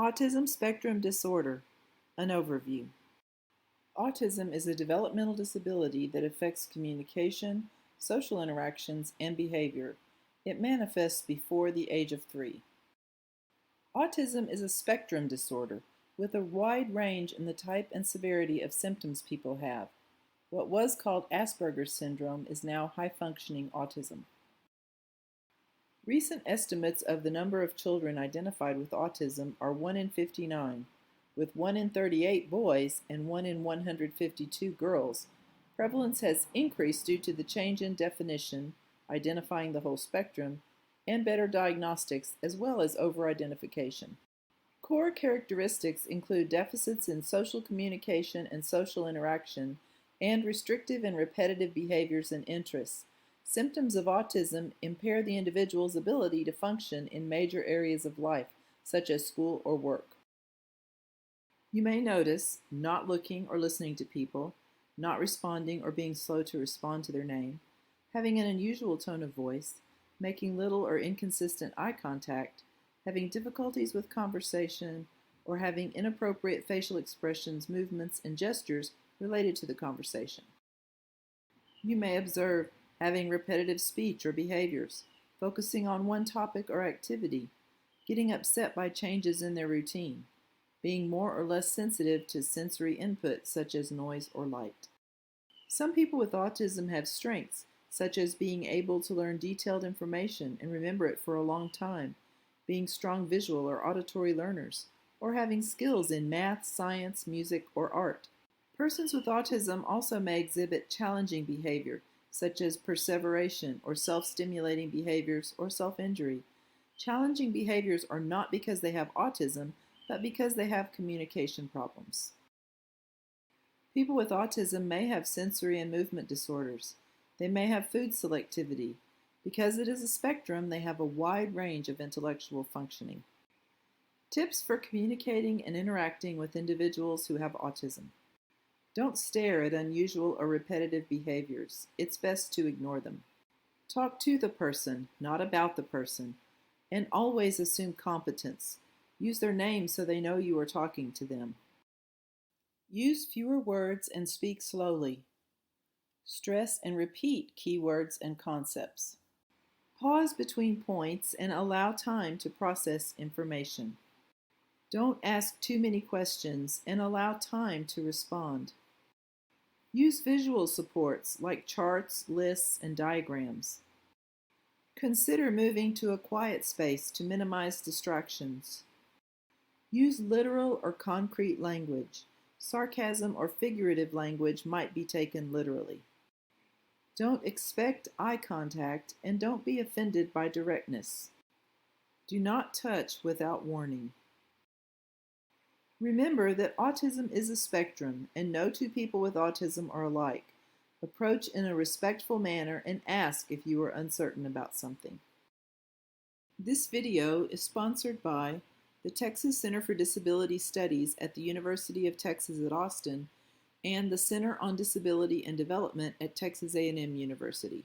Autism spectrum disorder, an overview. Autism is a developmental disability that affects communication, social interactions, and behavior. It manifests before the age of 3. Autism is a spectrum disorder with a wide range in the type and severity of symptoms people have. What was called Asperger's syndrome is now high-functioning autism. Recent estimates of the number of children identified with autism are 1 in 59, with 1 in 38 boys and 1 in 152 girls. Prevalence has increased due to the change in definition, identifying the whole spectrum, and better diagnostics as well as over-identification. Core characteristics include deficits in social communication and social interaction, and restrictive and repetitive behaviors and interests. Symptoms of autism impair the individual's ability to function in major areas of life, such as school or work. You may notice not looking or listening to people, not responding or being slow to respond to their name, having an unusual tone of voice, making little or inconsistent eye contact, having difficulties with conversation, or having inappropriate facial expressions, movements, and gestures related to the conversation. You may observe having repetitive speech or behaviors, focusing on one topic or activity, getting upset by changes in their routine, being more or less sensitive to sensory input such as noise or light. Some people with autism have strengths, such as being able to learn detailed information and remember it for a long time, being strong visual or auditory learners, or having skills in math, science, music, or art. Persons with autism also may exhibit challenging behavior, such as perseveration or self-stimulating behaviors or self-injury. Challenging behaviors are not because they have autism, but because they have communication problems. People with autism may have sensory and movement disorders. They may have food selectivity. Because it is a spectrum, they have a wide range of intellectual functioning. Tips for communicating and interacting with individuals who have autism. Don't stare at unusual or repetitive behaviors. It's best to ignore them. Talk to the person, not about the person, and always assume competence. Use their name so they know you are talking to them. Use fewer words and speak slowly. Stress and repeat key words and concepts. Pause between points and allow time to process information. Don't ask too many questions and allow time to respond. Use visual supports like charts, lists, and diagrams. Consider moving to a quiet space to minimize distractions. Use literal or concrete language. Sarcasm or figurative language might be taken literally. Don't expect eye contact and don't be offended by directness. Do not touch without warning. Remember that autism is a spectrum and no two people with autism are alike. Approach in a respectful manner and ask if you are uncertain about something. This video is sponsored by the Texas Center for Disability Studies at the University of Texas at Austin and the Center on Disability and Development at Texas A&M University.